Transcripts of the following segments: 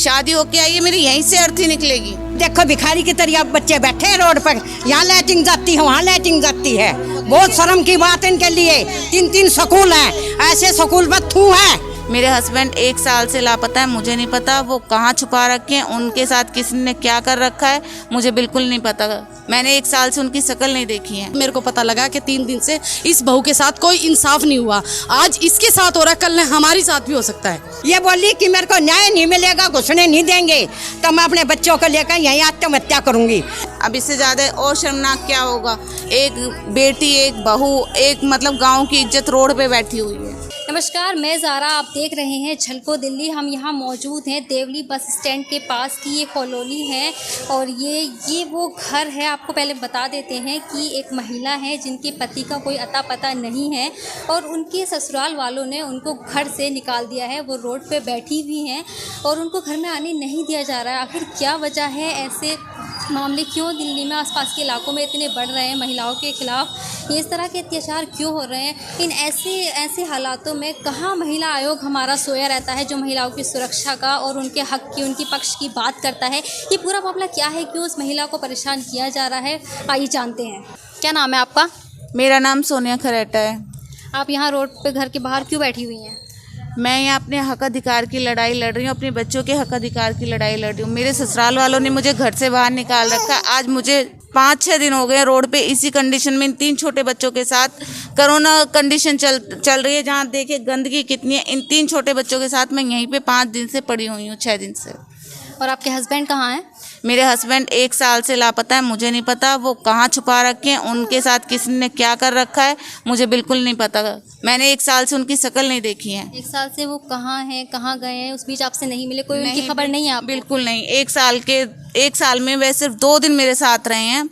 शादी होके आई है मेरी, यहीं से अर्थी निकलेगी। देखो भिखारी की तरह बच्चे बैठे हैं रोड पर, यहाँ लैट्रिन जाती है, वहाँ लैट्रिन जाती है। बहुत शर्म की बात है इनके लिए। 3-3 स्कूल हैं, ऐसे स्कूल में थू है। मेरे हस्बैंड 1 साल से लापता है, मुझे नहीं पता वो कहाँ छुपा रखे हैं, उनके साथ किसी ने क्या कर रखा है मुझे बिल्कुल नहीं पता। मैंने 1 साल से उनकी शक्ल नहीं देखी है। मेरे को पता लगा कि 3 दिन से इस बहू के साथ कोई इंसाफ नहीं हुआ। आज इसके साथ हो रहा, कल हमारे साथ भी हो सकता है। ये बोली कि मेरे को न्याय नहीं मिलेगा, घुसने नहीं देंगे, तो मैं अपने बच्चों को लेकर यहीं आत्महत्या करूंगी। अब इससे ज़्यादा और शर्मनाक क्या होगा। एक बेटी, एक बहू, एक मतलब गाँव की इज्जत रोड पे बैठी हुई है। नमस्कार, मैं ज़ारा, आप देख रहे हैं झलको दिल्ली। हम यहाँ मौजूद हैं देवली बस स्टैंड के पास की ये कॉलोनी है और ये वो घर है। आपको पहले बता देते हैं कि एक महिला है जिनके पति का कोई अता पता नहीं है और उनके ससुराल वालों ने उनको घर से निकाल दिया है। वो रोड पे बैठी हुई हैं और उनको घर में आने नहीं दिया जा रहा है। आखिर क्या वजह है, ऐसे मामले क्यों दिल्ली में आसपास के इलाकों में इतने बढ़ रहे हैं, महिलाओं के खिलाफ ये इस तरह के अत्याचार क्यों हो रहे हैं, इन ऐसे हालातों में कहाँ महिला आयोग हमारा सोया रहता है जो महिलाओं की सुरक्षा का और उनके हक की, उनकी पक्ष की बात करता है। ये पूरा मामला क्या है, क्यों उस महिला को परेशान किया जा रहा है, आइए जानते हैं। क्या नाम है आपका? मेरा नाम सोनिया खरेटा है। आप यहाँ रोड पे घर के बाहर क्यों बैठी हुई हैं? मैं यहाँ अपने हक अधिकार की लड़ाई लड़ रही हूँ, अपने बच्चों के हक अधिकार की लड़ाई लड़ रही हूँ। मेरे ससुराल वालों ने मुझे घर से बाहर निकाल रखा। आज मुझे 5-6 दिन हो गए रोड पे इसी कंडीशन में, इन 3 छोटे बच्चों के साथ। कोरोना कंडीशन चल रही है, जहाँ देखिए गंदगी कितनी है। इन 3 छोटे बच्चों के साथ मैं यहीं पे 5 दिन से पड़ी हुई हूँ, 6 दिन से। और आपके हस्बैंड कहाँ हैं? मेरे हस्बैंड 1 साल से लापता है, मुझे नहीं पता वो कहाँ छुपा रखे हैं, उनके साथ किसी ने क्या कर रखा है मुझे बिल्कुल नहीं पता। मैंने 1 साल से उनकी शक्ल नहीं देखी है। 1 साल से वो कहाँ हैं, कहाँ गए हैं, उस बीच आपसे नहीं मिले, कोई उनकी खबर नहीं है? आप बिल्कुल नहीं। 1 साल में वह सिर्फ 2 दिन मेरे साथ रहे हैं।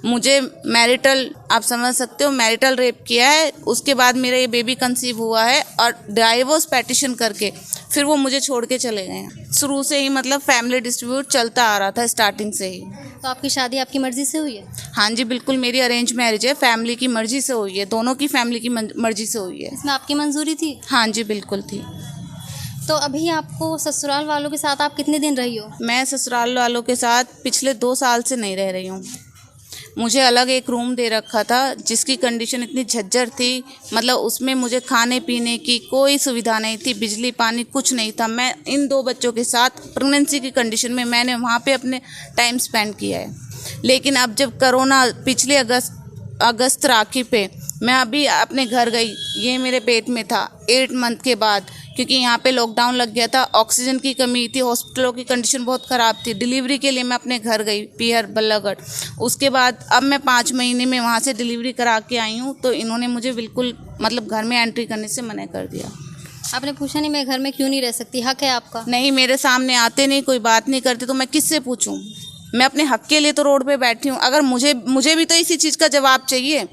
मुझे मैरिटल, आप समझ सकते हो, मैरिटल रेप किया है। उसके बाद मेरा ये बेबी कंसीव हुआ है और डाइवोर्स पेटिशन करके फिर वो मुझे छोड़ के चले गए हैं। शुरू से ही मतलब फैमिली डिस्प्यूट चलता आ रहा था, स्टार्टिंग से ही। तो आपकी शादी आपकी मर्जी से हुई है? हाँ जी बिल्कुल, मेरी अरेंज मैरिज है, फैमिली की मर्जी से हुई है, दोनों की फैमिली की मर्जी से हुई है। इसमें आपकी मंजूरी थी? हाँ जी बिल्कुल थी। तो अभी आपको ससुराल वालों के साथ आप कितने दिन रही हो? मैं ससुराल वालों के साथ पिछले 2 साल से नहीं रह रही हूँ। मुझे अलग एक रूम दे रखा था जिसकी कंडीशन इतनी झज्जर थी, मतलब उसमें मुझे खाने पीने की कोई सुविधा नहीं थी, बिजली पानी कुछ नहीं था। मैं इन 2 बच्चों के साथ प्रेगनेंसी की कंडीशन में मैंने वहाँ पे अपने टाइम स्पेंड किया है। लेकिन अब जब कोरोना पिछले अगस्त राखी पे मैं अभी अपने घर गई, ये मेरे पेट में था 8 मंथ के बाद, क्योंकि यहाँ पे लॉकडाउन लग गया था, ऑक्सीजन की कमी थी, हॉस्पिटलों की कंडीशन बहुत ख़राब थी। डिलीवरी के लिए मैं अपने घर गई पीहर बल्लागढ़। उसके बाद अब मैं 5 महीने में वहाँ से डिलीवरी करा के आई हूँ, तो इन्होंने मुझे बिल्कुल मतलब घर में एंट्री करने से मना कर दिया। आपने पूछा नहीं मैं घर में क्यों नहीं रह सकती, हक है आपका? नहीं, मेरे सामने आते नहीं, कोई बात नहीं करते, तो मैं किससे पूछूँ? मैं अपने हक के लिए तो रोड पे बैठी हूँ। अगर मुझे भी तो इसी चीज़ का जवाब चाहिए।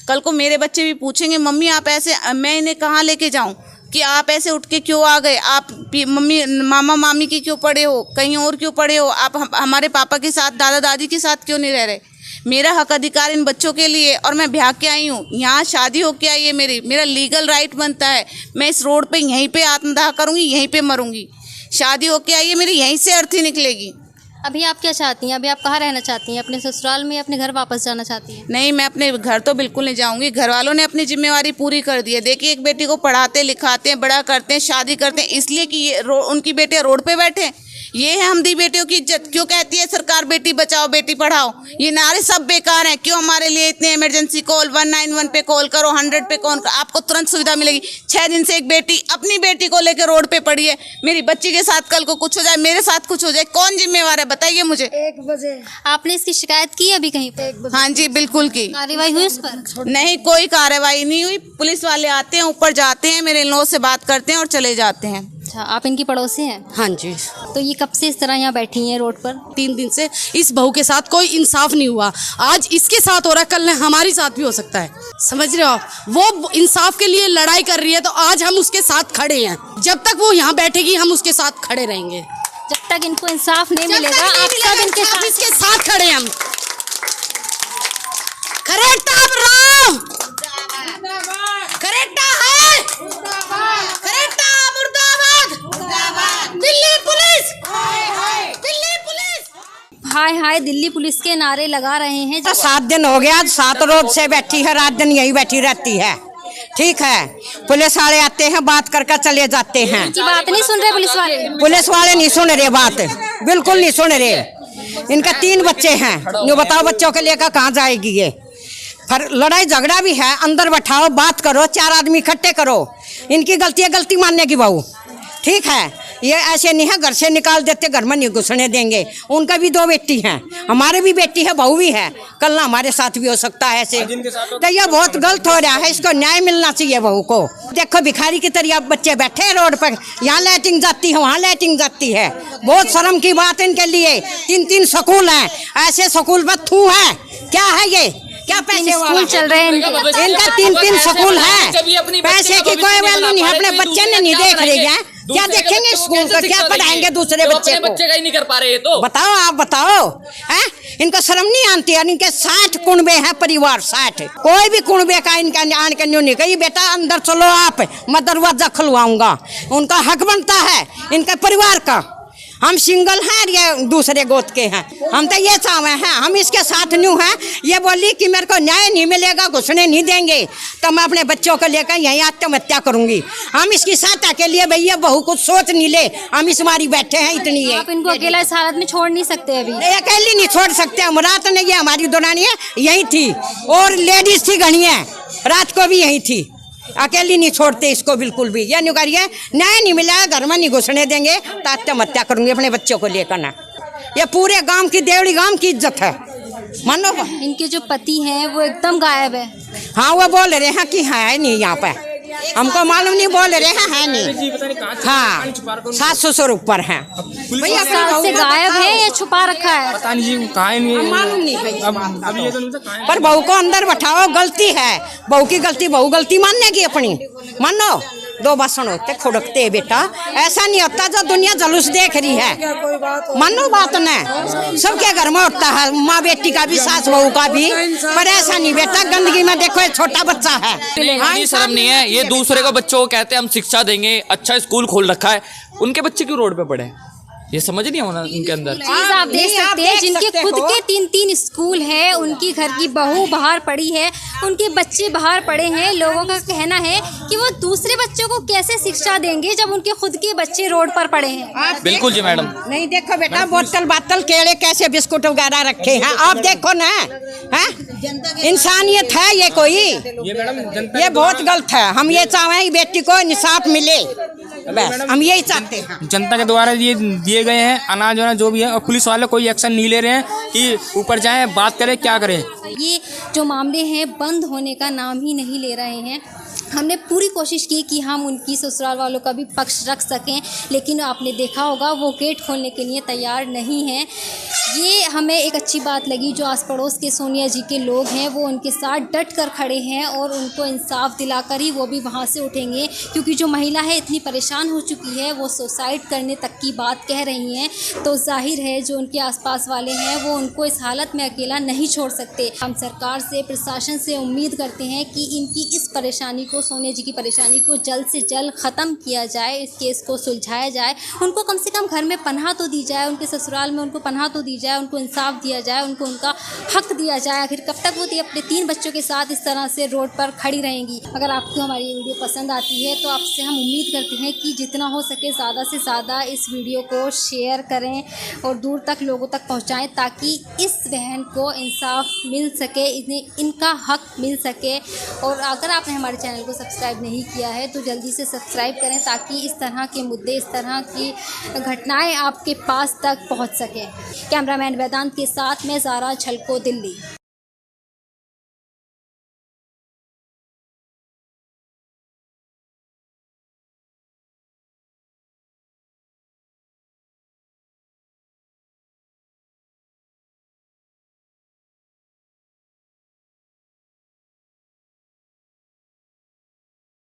कल को मेरे बच्चे भी पूछेंगे मम्मी आप ऐसे, मैं इन्हें कहाँ लेके जाऊँ कि आप ऐसे उठ के क्यों आ गए, आप मम्मी मामा मामी की क्यों पड़े हो, कहीं और क्यों पड़े हो, आप हमारे पापा के साथ, दादा दादी के साथ क्यों नहीं रह रहे? मेरा हक अधिकार इन बच्चों के लिए, और मैं ब्याह के आई हूँ, यहाँ शादी होके आई है मेरा लीगल राइट बनता है। मैं इस रोड पे यहीं पे आत्मदाह करूँगी, यहीं पे मरूंगी। शादी होके आई है मेरी, यहीं से अर्थी निकलेगी। अभी आप क्या चाहती हैं? अभी आप कहाँ रहना चाहती हैं? अपने ससुराल में, अपने घर वापस जाना चाहती हैं? नहीं, मैं अपने घर तो बिल्कुल नहीं जाऊंगी। घर वालों ने अपनी जिम्मेवारी पूरी कर दी है। देखिए, एक बेटी को पढ़ाते लिखाते हैं, बड़ा करते हैं, शादी करते हैं, इसलिए कि ये उनकी बेटियां रोड पे बैठे। ये है हमदी बेटियों की इज्जत। क्यों कहती है सरकार बेटी बचाओ बेटी पढ़ाओ? ये नारे सब बेकार हैं। क्यों हमारे लिए इतने इमरजेंसी कॉल 191 पे कॉल करो, 100 पे कॉल करो, आपको तुरंत सुविधा मिलेगी। 6 दिन से एक बेटी अपनी बेटी को लेकर रोड पे पड़ी है। मेरी बच्ची के साथ कल को कुछ हो जाए, मेरे साथ कुछ हो जाए, कौन जिम्मेवार है बताइए मुझे। 1 बजे आपने इसकी शिकायत की अभी कहीं पे? हाँ जी बिल्कुल की। कार्रवाई हुई उस पर? नहीं, कोई कार्रवाई नहीं हुई। पुलिस वाले आते हैं, ऊपर जाते हैं, मेरे इन-लॉ से बात करते हैं और चले जाते हैं। अच्छा, आप इनकी पड़ोसी हैं? हाँ जी। तो ये कब से इस तरह यहाँ बैठी हैं रोड पर? 3 दिन से इस बहू के साथ कोई इंसाफ नहीं हुआ। आज इसके साथ हो रहा, कल हमारे साथ भी हो सकता है। समझ रहे हो आप? वो इंसाफ के लिए लड़ाई कर रही है, तो आज हम उसके साथ खड़े हैं। जब तक वो यहाँ बैठेगी हम उसके साथ खड़े रहेंगे। जब तक इनको इंसाफ नहीं मिलेगा आप सब इनके साथ, इसके साथ खड़े हम। खरेटा राव, खरेटा है, खरेटा मुर्दाबाद, दिल्ली पुलिस हाय हाय दिल्ली पुलिस के नारे लगा रहे हैं। 7 दिन हो गया, 7 रोज से बैठी है, रात दिन यही बैठी रहती है। ठीक है, पुलिस वाले आते हैं, बात करके चले जाते हैं। इनकी बात नहीं सुन रहे पुलिस वाले। पुलिस वाले नहीं सुन रहे बात, बिल्कुल नहीं सुन रहे। इनका 3 बच्चे हैं, जो बताओ बच्चों के लेकर कहाँ जाएगी ये। फिर लड़ाई झगड़ा भी है, अंदर बैठाओ, बात करो, 4 आदमी इकट्ठे करो। इनकी गलती है, गलती मानने की बहू। ठीक है, ये ऐसे नहीं है घर से निकाल देते, घर में नहीं घुसने देंगे। उनका भी 2 बेटी हैं, हमारे भी बेटी है, बहू भी है, कल ना हमारे साथ भी हो सकता है ऐसे। तो ये बहुत गलत हो रहा है, इसको न्याय मिलना चाहिए बहू को। देखो भिखारी की तरह बच्चे बैठे हैं रोड पर, यहाँ लाइटिंग जाती है, वहाँ लाइटिंग जाती है। बहुत शर्म की बात है इनके लिए। 3-3 स्कूल हैं, ऐसे स्कूल पर थू है, क्या है ये, क्या पैसे स्कूल चल रहे हैं इनका 3-3 स्कूल है। पैसे की कोई वैल्यू नहीं, अपने बच्चे ने नहीं देख रही है, क्या देखेंगे स्कूल का, क्या पढ़ाएंगे दूसरे बच्चे को। बच्चे का ही नहीं कर पा रहे तो बताओ, आप बताओ हैं, इनको शर्म नहीं आती है। इनके 60 कुनबे हैं परिवार, 60, कोई भी कुनबे का इनका आन के न्यू नहीं कही बेटा अंदर चलो आप, मैं दरवाजा खुलवाऊंगा। उनका हक बनता है इनके परिवार का। हम सिंगल हैं, ये दूसरे गोद के हैं, हम तो ये चाहे हैं, हम इसके साथ न्यू हैं। ये बोली कि मेरे को न्याय नहीं मिलेगा, घुसने नहीं देंगे, तो मैं अपने बच्चों को लेकर यहीं आत्महत्या करूंगी। हम इसकी सहायता के लिए भैया बहू कुछ सोच नहीं ले, हम इस मारी बैठे हैं इतनी है। आप इनको अकेला इस हालत में छोड़ नहीं सकते अभी। अकेली नहीं छोड़ सकते हम, रात ने ये हमारी दुरानी है यही थी, और लेडीज थी घनी है, रात को भी यही थी, अकेली नहीं छोड़ते इसको बिल्कुल भी। ये नहीं करिए, न्याय नहीं मिला, घर में नहीं घुसने देंगे तो आत्महत्या करूंगी अपने बच्चों को लेकर ना। ये पूरे गांव की, देवड़ी गांव की इज्जत है, मानो। इनके जो पति हैं वो एकदम गायब है। हाँ, वो बोल रहे हैं कि है नहीं यहाँ पे, हमको मालूम नहीं, बोल रहे हैं है नहीं। हाँ, 7 ससुर ऊपर हैं भैया, साल से गायब है या छुपा रखा है, पता नहीं जी, कहाँ नहीं है, मालूम नहीं है। अब ये तो नहीं पता कहाँ पर बहू को अंदर बैठाओ, गलती है बहू की, गलती बहू गलती मानने की अपनी, मानो। 2 भाषण होते खुड़कते बेटा, ऐसा नहीं होता जो दुनिया जलूस देख रही है, मानो बात न। सबके घर में होता है, माँ बेटी का भी, सास बहू का भी, पर ऐसा नहीं बेटा। गंदगी में देखो ये छोटा बच्चा है, नहीं, शर्म नहीं है। ये दूसरे को बच्चों को कहते हैं हम शिक्षा देंगे, अच्छा स्कूल खोल रखा है, उनके बच्चे क्यों रोड पे पड़े, ये समझ नहीं होना उनके अंदर। चीज आप देख सकते हैं, जिनके खुद के 3-3 स्कूल है, उनकी घर की बहू बाहर पड़ी है, उनके बच्चे बाहर पड़े हैं। लोगों का कहना है कि वो दूसरे बच्चों को कैसे शिक्षा देंगे जब उनके खुद के बच्चे रोड पर पड़े हैं। बिल्कुल जी मैडम। नहीं देखो बेटा, बोतल बातल केले कैसे बिस्कुट वगैरह रखे हैं, आप देखो ना, हैं इंसानियत है ये कोई, ये बहुत गलत है। हम ये चाहे हैं बेटी को इंसाफ मिले, बस हम यही चाहते हैं। जनता के द्वारा ये दिए गए हैं अनाज वाना जो भी है, और पुलिस वाले कोई एक्शन नहीं ले रहे हैं कि ऊपर जाएं, बात करें, क्या करें। ये जो मामले हैं बंद होने का नाम ही नहीं ले रहे हैं। हमने पूरी कोशिश की कि हम उनकी ससुराल वालों का भी पक्ष रख सकें, लेकिन आपने देखा होगा वो गेट खोलने के लिए तैयार नहीं हैं। ये हमें एक अच्छी बात लगी, जो आस पड़ोस के सोनिया जी के लोग हैं वो उनके साथ डट कर खड़े हैं और उनको इंसाफ दिलाकर ही वो भी वहाँ से उठेंगे, क्योंकि जो महिला है इतनी परेशान हो चुकी है, वो सुसाइड करने तक की बात कह रही हैं। तो जाहिर है जो उनके आसपास वाले हैं वो उनको इस हालत में अकेला नहीं छोड़ सकते। हम सरकार से, प्रशासन से उम्मीद करते हैं कि इनकी इस परेशानी को, सोनिया जी की परेशानी को जल्द से जल्द ख़त्म किया जाए, इस केस को सुलझाया जाए, उनको कम से कम घर में पनाह तो दी जाए, उनके ससुराल में उनको पनाह तो दी जाए, उनको इंसाफ दिया जाए, उनको उनका हक दिया जाए। आखिर कब तक वो अपने 3 बच्चों के साथ इस तरह से रोड पर खड़ी रहेंगी। अगर आपको हमारी ये वीडियो पसंद आती है तो आपसे हम उम्मीद करते हैं कि जितना हो सके ज़्यादा से ज़्यादा इस वीडियो को शेयर करें और दूर तक लोगों तक पहुँचाएँ, ताकि इस बहन को इंसाफ मिल सके, इनका हक मिल सके। और अगर आपने हमारे चैनल को सब्सक्राइब नहीं किया है तो जल्दी से सब्सक्राइब करें, ताकि इस तरह के मुद्दे, इस तरह की घटनाएं आपके पास तक पहुंच सकें। कैमरामैन वेदांत के साथ मैं ज़ारा छलको, दिल्ली।